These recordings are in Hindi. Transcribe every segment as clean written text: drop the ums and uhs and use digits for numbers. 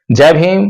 जय भीम।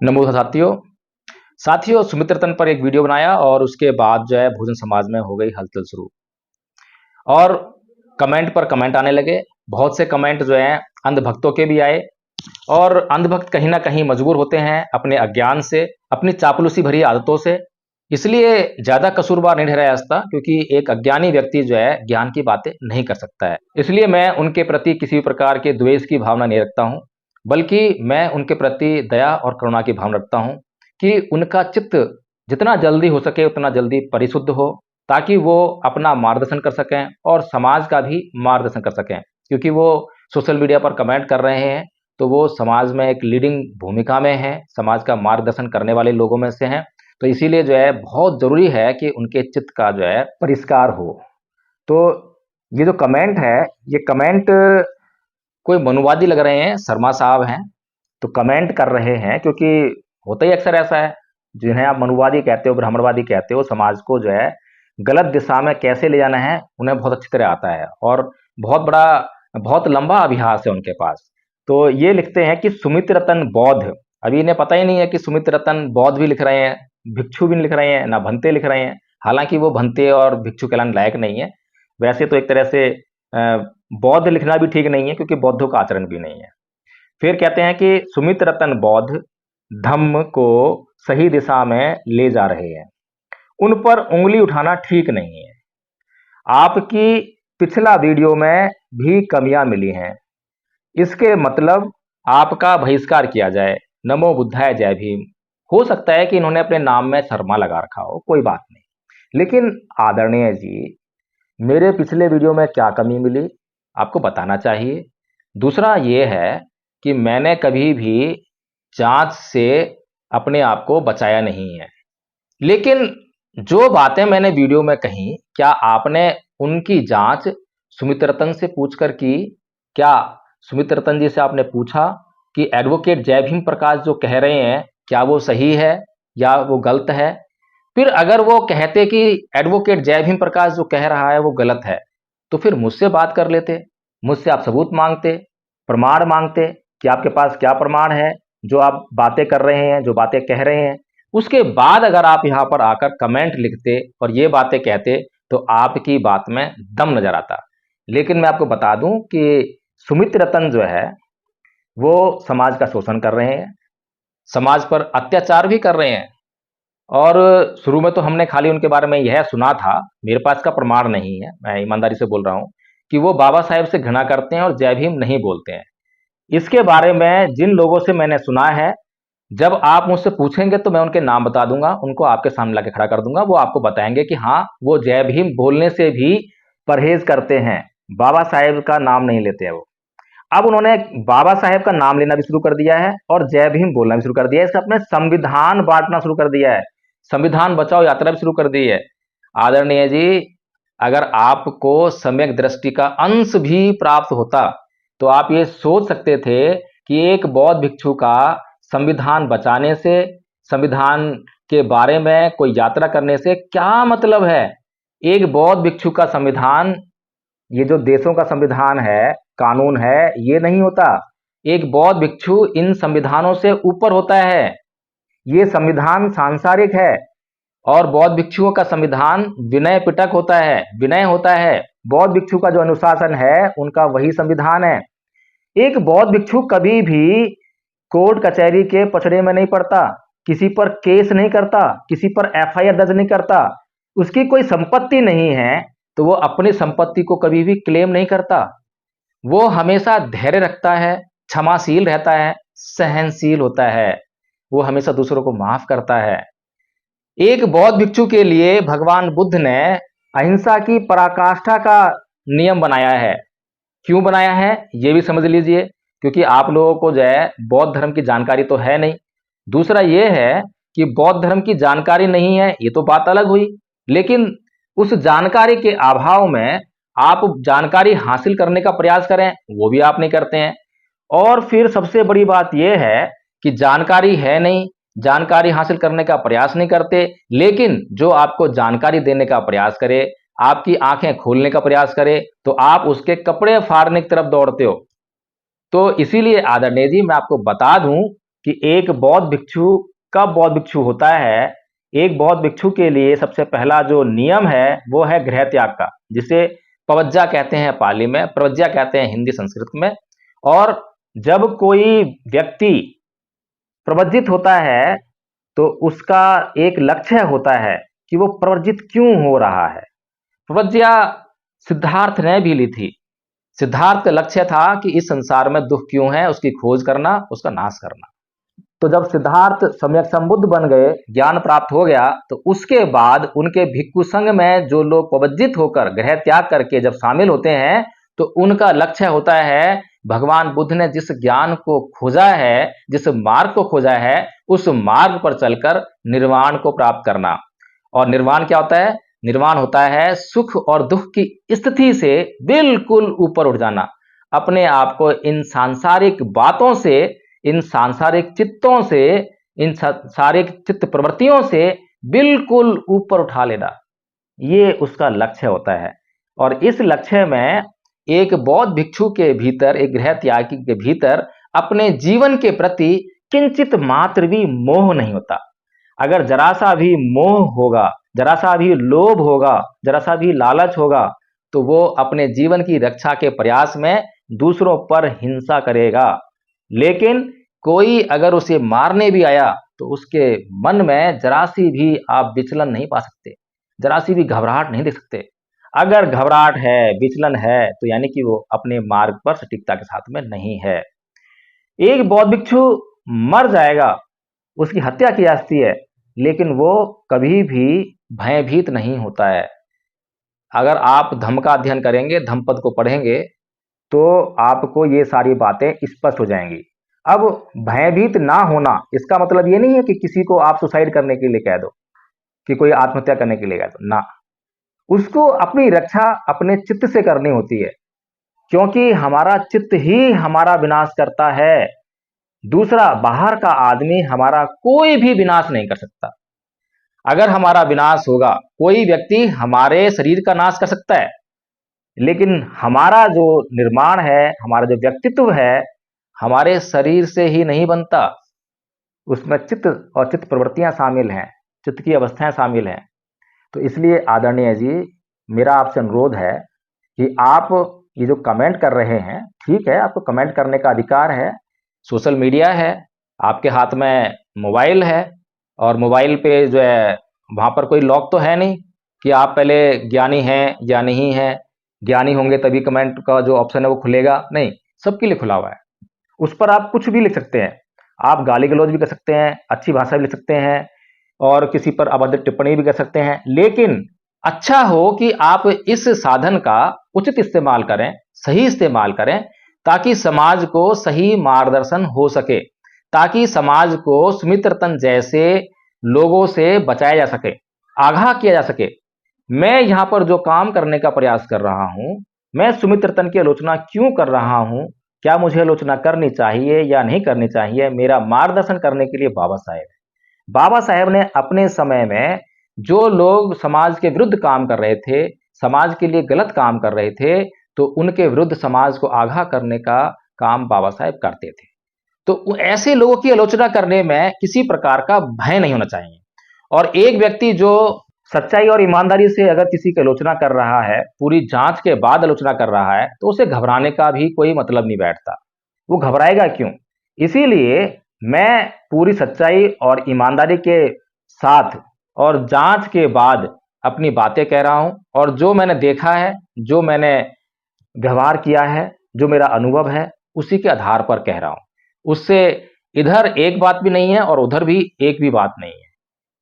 नमो साथियों। सुमित्र रतन पर एक वीडियो बनाया और उसके बाद जो है बहुजन समाज में हो गई हलचल शुरू और कमेंट पर कमेंट आने लगे। बहुत से कमेंट जो है अंधभक्तों के भी आए और अंधभक्त कहीं ना कहीं मजबूर होते हैं अपने अज्ञान से, अपनी चापलूसी भरी आदतों से। इसलिए ज्यादा कसूरवार नहीं ठहराया जाता, क्योंकि एक अज्ञानी व्यक्ति जो है ज्ञान की बातें नहीं कर सकता है। इसलिए मैं उनके प्रति किसी प्रकार के द्वेष की भावना नहीं रखता हूं, बल्कि मैं उनके प्रति दया और करुणा की भावना रखता हूं कि उनका चित्त जितना जल्दी हो सके उतना जल्दी परिशुद्ध हो, ताकि वो अपना मार्गदर्शन कर सकें और समाज का भी मार्गदर्शन कर सकें। क्योंकि वो सोशल मीडिया पर कमेंट कर रहे हैं तो वो समाज में एक लीडिंग भूमिका में है, समाज का मार्गदर्शन करने वाले लोगों में से हैं। तो इसीलिए जो है बहुत जरूरी है कि उनके चित्त का जो है परिष्कार हो। तो ये जो कमेंट है, ये कमेंट कोई मनुवादी लग रहे हैं, शर्मा साहब हैं तो कमेंट कर रहे हैं, क्योंकि होता ही अक्सर ऐसा है। जिन्हें आप मनुवादी कहते हो, ब्राह्मणवादी कहते हो, समाज को जो है गलत दिशा में कैसे ले जाना है उन्हें बहुत अच्छी तरह आता है और बहुत लंबा अभ्यास है उनके पास। तो ये लिखते हैं कि सुमित रतन बौद्ध। अभी इन्हें पता ही नहीं है कि सुमित रतन बौद्ध भी लिख रहे हैं, भिक्षु भी लिख रहे हैं, ना भंते लिख रहे हैं। हालांकि वो भंते और भिक्षु कहलाने लायक नहीं है। वैसे तो एक तरह से बौद्ध लिखना भी ठीक नहीं है, क्योंकि बौद्धों का आचरण भी नहीं है। फिर कहते हैं कि सुमित रतन बौद्ध धम्म को सही दिशा में ले जा रहे हैं, उन पर उंगली उठाना ठीक नहीं है। आपकी पिछला वीडियो में भी कमियां मिली हैं, इसके मतलब आपका बहिष्कार किया जाए। नमो बुद्धाय, जय भीम। हो सकता है कि इन्होंने अपने नाम में शर्मा लगा रखा हो, कोई बात नहीं, लेकिन आदरणीय जी, मेरे पिछले वीडियो में क्या कमी मिली आपको बताना चाहिए। दूसरा ये है कि मैंने कभी भी जांच से अपने आप को बचाया नहीं है, लेकिन जो बातें मैंने वीडियो में कही, क्या आपने उनकी जांच सुमित रतन से पूछकर की? क्या सुमित रतन जी से आपने पूछा कि एडवोकेट जय भीम प्रकाश जो कह रहे हैं क्या वो सही है या वो गलत है? फिर अगर वो कहते कि एडवोकेट जय भीम प्रकाश जो कह रहा है वो गलत है, तो फिर मुझसे बात कर लेते, मुझसे आप सबूत मांगते, प्रमाण मांगते कि आपके पास क्या प्रमाण है जो आप बातें कर रहे हैं, जो बातें कह रहे हैं। उसके बाद अगर आप यहाँ पर आकर कमेंट लिखते और ये बातें कहते तो आपकी बात में दम नजर आता। लेकिन मैं आपको बता दूं कि सुमित रतन जो है वो समाज का शोषण कर रहे हैं, समाज पर अत्याचार भी कर रहे हैं। और शुरू में तो हमने खाली उनके बारे में यह सुना था, मेरे पास का प्रमाण नहीं है, मैं ईमानदारी से बोल रहा हूं कि वो बाबा साहेब से घृणा करते हैं और जय भीम नहीं बोलते हैं। इसके बारे में जिन लोगों से मैंने सुना है, जब आप मुझसे पूछेंगे तो मैं उनके नाम बता दूंगा, उनको आपके सामने लाके खड़ा कर दूंगा। वो आपको बताएंगे कि हाँ, वो जय भीम बोलने से भी परहेज करते हैं, बाबा साहेब का नाम नहीं लेते हैं वो। अब उन्होंने बाबा साहेब का नाम लेना भी शुरू कर दिया है और जय भीम बोलना भी शुरू कर दिया है। इससे अपने संविधान बांटना शुरू कर दिया है, संविधान बचाओ यात्रा भी शुरू कर दी है। आदरणीय जी, अगर आपको सम्यक दृष्टि का अंश भी प्राप्त होता तो आप ये सोच सकते थे कि एक बौद्ध भिक्षु का संविधान बचाने से, संविधान के बारे में कोई यात्रा करने से क्या मतलब है। एक बौद्ध भिक्षु का संविधान, ये जो देशों का संविधान है, कानून है, ये नहीं होता। एक बौद्ध भिक्षु इन संविधानों से ऊपर होता है। ये संविधान सांसारिक है और बौद्ध भिक्षुओं का संविधान विनय पिटक होता है, विनय होता है। बौद्ध भिक्षु का जो अनुशासन है उनका वही संविधान है। एक बौद्ध भिक्षु कभी भी कोर्ट कचहरी के पचड़े में नहीं पड़ता, किसी पर केस नहीं करता, किसी पर एफआईआर दर्ज नहीं करता। उसकी कोई संपत्ति नहीं है तो वो अपनी संपत्ति को कभी भी क्लेम नहीं करता। वो हमेशा धैर्य रखता है, क्षमाशील रहता है, सहनशील होता है, वो हमेशा दूसरों को माफ करता है। एक बौद्ध भिक्षु के लिए भगवान बुद्ध ने अहिंसा की पराकाष्ठा का नियम बनाया है। क्यों बनाया है ये भी समझ लीजिए, क्योंकि आप लोगों को जो है बौद्ध धर्म की जानकारी तो है नहीं। दूसरा ये है कि बौद्ध धर्म की जानकारी नहीं है, ये तो बात अलग हुई, लेकिन उस जानकारी के अभाव में आप जानकारी हासिल करने का प्रयास करें, वो भी आप नहीं करते हैं। और फिर सबसे बड़ी बात यह है कि जानकारी है नहीं, जानकारी हासिल करने का प्रयास नहीं करते, लेकिन जो आपको जानकारी देने का प्रयास करे, आपकी आंखें खोलने का प्रयास करे, तो आप उसके कपड़े फाड़ने की तरफ दौड़ते हो। तो इसीलिए आदरणीय जी, मैं आपको बता दूं कि एक बौद्ध भिक्षु कब बौद्ध भिक्षु होता है। एक बौद्ध भिक्षु के लिए सबसे पहला जो नियम है वो है गृह त्याग का, जिसे पवज्जा कहते हैं पाली में, प्रवज्जा कहते हैं हिंदी संस्कृत में। और जब कोई व्यक्ति प्रवज्जित होता है तो उसका एक लक्ष्य होता है कि वो प्रवज्जित क्यों हो रहा है। प्रवज्जा सिद्धार्थ ने भी ली थी। सिद्धार्थ का लक्ष्य था कि इस संसार में दुख क्यों है, उसकी खोज करना, उसका नाश करना। तो जब सिद्धार्थ सम्यक संबुद्ध बन गए, ज्ञान प्राप्त हो गया, तो उसके बाद उनके भिक्षु संघ में जो लोग प्रवज्जित होकर गृह त्याग करके जब शामिल होते हैं तो उनका लक्ष्य होता है भगवान बुद्ध ने जिस ज्ञान को खोजा है, जिस मार्ग को खोजा है, उस मार्ग पर चलकर निर्वाण को प्राप्त करना। और निर्वाण क्या होता है? निर्वाण होता है सुख और दुख की स्थिति से बिल्कुल ऊपर उठ जाना, अपने आप को इन सांसारिक बातों से, इन सांसारिक चित्तों से, इन सांसारिक चित्त प्रवृत्तियों से बिल्कुल ऊपर उठा लेना, ये उसका लक्ष्य होता है। और इस लक्ष्य में एक बौद्ध भिक्षु के भीतर, एक गृह त्यागी के भीतर अपने जीवन के प्रति किंचित मात्र भी मोह नहीं होता। अगर जरा सा भी मोह होगा, जरा सा भी लोभ होगा, जरा सा भी लालच होगा, तो वो अपने जीवन की रक्षा के प्रयास में दूसरों पर हिंसा करेगा। लेकिन कोई अगर उसे मारने भी आया तो उसके मन में जरा सी भी आप विचलन नहीं पा सकते, जरा सी भी घबराहट नहीं देख सकते। अगर घबराहट है, विचलन है, तो यानी कि वो अपने मार्ग पर सटीकता के साथ में नहीं है। एक बौद्ध भिक्षु मर जाएगा, उसकी हत्या की जाती है, लेकिन वो कभी भी भयभीत नहीं होता है। अगर आप धम्म का अध्ययन करेंगे, धम्मपद को पढ़ेंगे, तो आपको ये सारी बातें स्पष्ट हो जाएंगी। अब भयभीत ना होना इसका मतलब ये नहीं है कि किसी को आप सुसाइड करने के लिए कह दो, कि कोई आत्महत्या करने के लिए कह दो, ना। उसको अपनी रक्षा अपने चित्त से करनी होती है, क्योंकि हमारा चित्त ही हमारा विनाश करता है। दूसरा, बाहर का आदमी हमारा कोई भी विनाश नहीं कर सकता। अगर हमारा विनाश होगा, कोई व्यक्ति हमारे शरीर का नाश कर सकता है, लेकिन हमारा जो निर्माण है, हमारा जो व्यक्तित्व है, हमारे शरीर से ही नहीं बनता। उसमें चित्त और चित्त प्रवृत्तियां शामिल हैं, चित्त की अवस्थाएं शामिल हैं। तो इसलिए आदरणीय जी, मेरा आपसे अनुरोध है कि आप ये जो कमेंट कर रहे हैं, ठीक है, आपको कमेंट करने का अधिकार है, सोशल मीडिया है, आपके हाथ में मोबाइल है, और मोबाइल पे जो है वहाँ पर कोई लॉक तो है नहीं कि आप पहले ज्ञानी हैं या नहीं हैं, ज्ञानी होंगे तभी कमेंट का जो ऑप्शन है वो खुलेगा, नहीं, सबके लिए खुला हुआ है। उस पर आप कुछ भी लिख सकते हैं, आप गाली गलौज भी कर सकते हैं, अच्छी भाषा भी लिख सकते हैं, और किसी पर अभद्र टिप्पणी भी कर सकते हैं। लेकिन अच्छा हो कि आप इस साधन का उचित इस्तेमाल करें, सही इस्तेमाल करें, ताकि समाज को सही मार्गदर्शन हो सके, ताकि समाज को सुमित्र रतन जैसे लोगों से बचाया जा सके, आगाह किया जा सके। मैं यहाँ पर जो काम करने का प्रयास कर रहा हूँ, मैं सुमित्र रतन की आलोचना क्यों कर रहा हूँ, क्या मुझे आलोचना करनी चाहिए या नहीं करनी चाहिए, मेरा मार्गदर्शन करने के लिए बाबा साहेब है। बाबा साहेब ने अपने समय में जो लोग समाज के विरुद्ध काम कर रहे थे, समाज के लिए गलत काम कर रहे थे, तो उनके विरुद्ध समाज को आगाह करने का काम बाबा साहेब करते थे। तो ऐसे लोगों की आलोचना करने में किसी प्रकार का भय नहीं होना चाहिए। और एक व्यक्ति जो सच्चाई और ईमानदारी से अगर किसी की आलोचना कर रहा है, पूरी जांच के बाद आलोचना कर रहा है, तो उसे घबराने का भी कोई मतलब नहीं बैठता। वो घबराएगा क्यों? इसीलिए मैं पूरी सच्चाई और ईमानदारी के साथ और जांच के बाद अपनी बातें कह रहा हूं, और जो मैंने देखा है, जो मैंने व्यवहार किया है, जो मेरा अनुभव है, उसी के आधार पर कह रहा हूं। उससे इधर एक बात भी नहीं है और उधर भी एक भी बात नहीं है।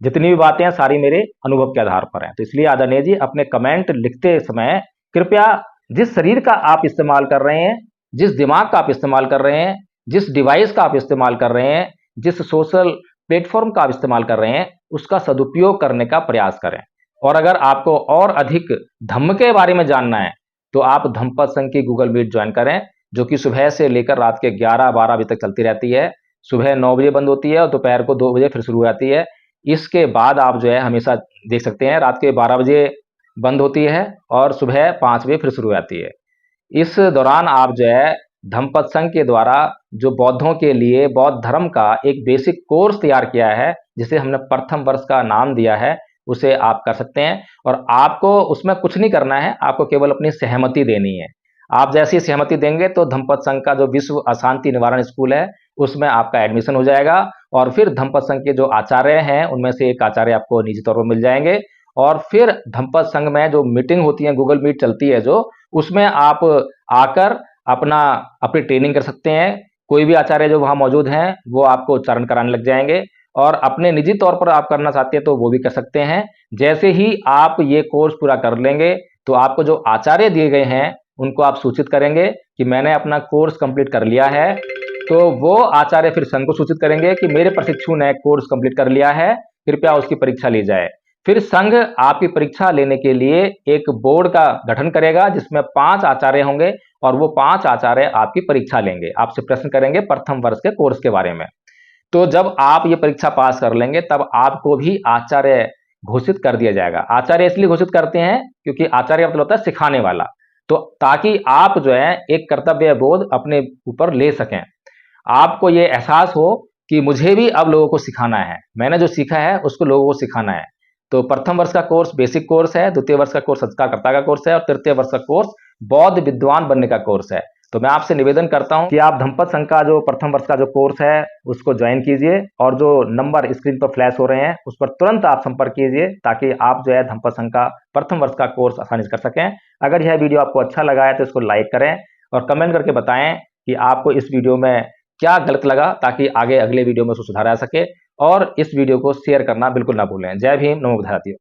जितनी भी बातें हैं सारी मेरे अनुभव के आधार पर हैं। तो इसलिए आदरणीय जी, अपने कमेंट लिखते समय कृपया जिस शरीर का आप इस्तेमाल कर रहे हैं, जिस दिमाग का आप इस्तेमाल कर रहे हैं, जिस डिवाइस का आप इस्तेमाल कर रहे हैं, जिस सोशल प्लेटफॉर्म का आप इस्तेमाल कर रहे हैं, उसका सदुपयोग करने का प्रयास करें। और अगर आपको और अधिक धम्म के बारे में जानना है तो आप धम्मपद संघ की गूगल मीट ज्वाइन करें, जो कि सुबह से लेकर रात के 11-12 बजे तक चलती रहती है। सुबह 9 बजे बंद होती है और दोपहर को 2 बजे फिर शुरू हो जाती है। इसके बाद आप जो है हमेशा देख सकते हैं, रात के 12 बजे बंद होती है और सुबह 5 बजे फिर शुरू हो जाती है। इस दौरान आप जो है धम्मपद संघ के द्वारा जो बौद्धों के लिए बौद्ध धर्म का एक बेसिक कोर्स तैयार किया है, जिसे हमने प्रथम वर्ष का नाम दिया है, उसे आप कर सकते हैं। और आपको उसमें कुछ नहीं करना है, आपको केवल अपनी सहमति देनी है। आप जैसी सहमति देंगे तो धम्मपद संघ का जो विश्व अशांति निवारण स्कूल है उसमें आपका एडमिशन हो जाएगा, और फिर धम्मपद संघ के जो आचार्य हैं उनमें से एक आचार्य आपको निजी तौर पर मिल जाएंगे। और फिर धम्मपद संघ में जो मीटिंग होती है, गूगल मीट चलती है जो, उसमें आप आकर अपनी ट्रेनिंग कर सकते हैं। कोई भी आचार्य जो वहां मौजूद हैं वो आपको उच्चारण कराने लग जाएंगे, और अपने निजी तौर पर आप करना चाहते हैं तो वो भी कर सकते हैं। जैसे ही आप ये कोर्स पूरा कर लेंगे तो आपको जो आचार्य दिए गए हैं उनको आप सूचित करेंगे कि मैंने अपना कोर्स कंप्लीट कर लिया है। तो वो आचार्य फिर संघ को सूचित करेंगे कि मेरे प्रशिक्षु ने कोर्स कंप्लीट कर लिया है, कृपया उसकी परीक्षा ली जाए। फिर संघ आपकी परीक्षा लेने के लिए एक बोर्ड का गठन करेगा जिसमें 5 आचार्य होंगे, और वो 5 आचार्य आपकी परीक्षा लेंगे, आपसे प्रश्न करेंगे प्रथम वर्ष के कोर्स के बारे में। तो जब आप ये परीक्षा पास कर लेंगे तब आपको भी आचार्य घोषित कर दिया जाएगा। आचार्य इसलिए घोषित करते हैं क्योंकि आचार्य का मतलब होता है सिखाने वाला, तो ताकि आप जो है एक कर्तव्य बोध अपने ऊपर ले सकें, आपको ये एहसास हो कि मुझे भी अब लोगों को सिखाना है, मैंने जो सीखा है उसको लोगों को सिखाना है। तो प्रथम वर्ष का कोर्स बेसिक कोर्स है, द्वितीय वर्ष का कोर्स संस्कारकर्ता का कोर्स है, और तृतीय वर्ष का कोर्स बौद्ध विद्वान बनने का कोर्स है। तो मैं आपसे निवेदन करता हूं कि आप धम्मपद संघ का जो प्रथम वर्ष का जो कोर्स है उसको ज्वाइन कीजिए, और जो नंबर स्क्रीन पर फ्लैश हो रहे हैं उस पर तुरंत आप संपर्क कीजिए, ताकि आप जो है धम्मपद संघ का प्रथम वर्ष का कोर्स आसानी से कर सकें। अगर यह वीडियो आपको अच्छा लगा है तो इसको लाइक करें और कमेंट करके बताएं कि आपको इस वीडियो में क्या गलत लगा, ताकि आगे अगले वीडियो में उसको सुधारा जा सके। और इस वीडियो को शेयर करना बिल्कुल ना भूलें। जय भीम, नमो बुद्धाय।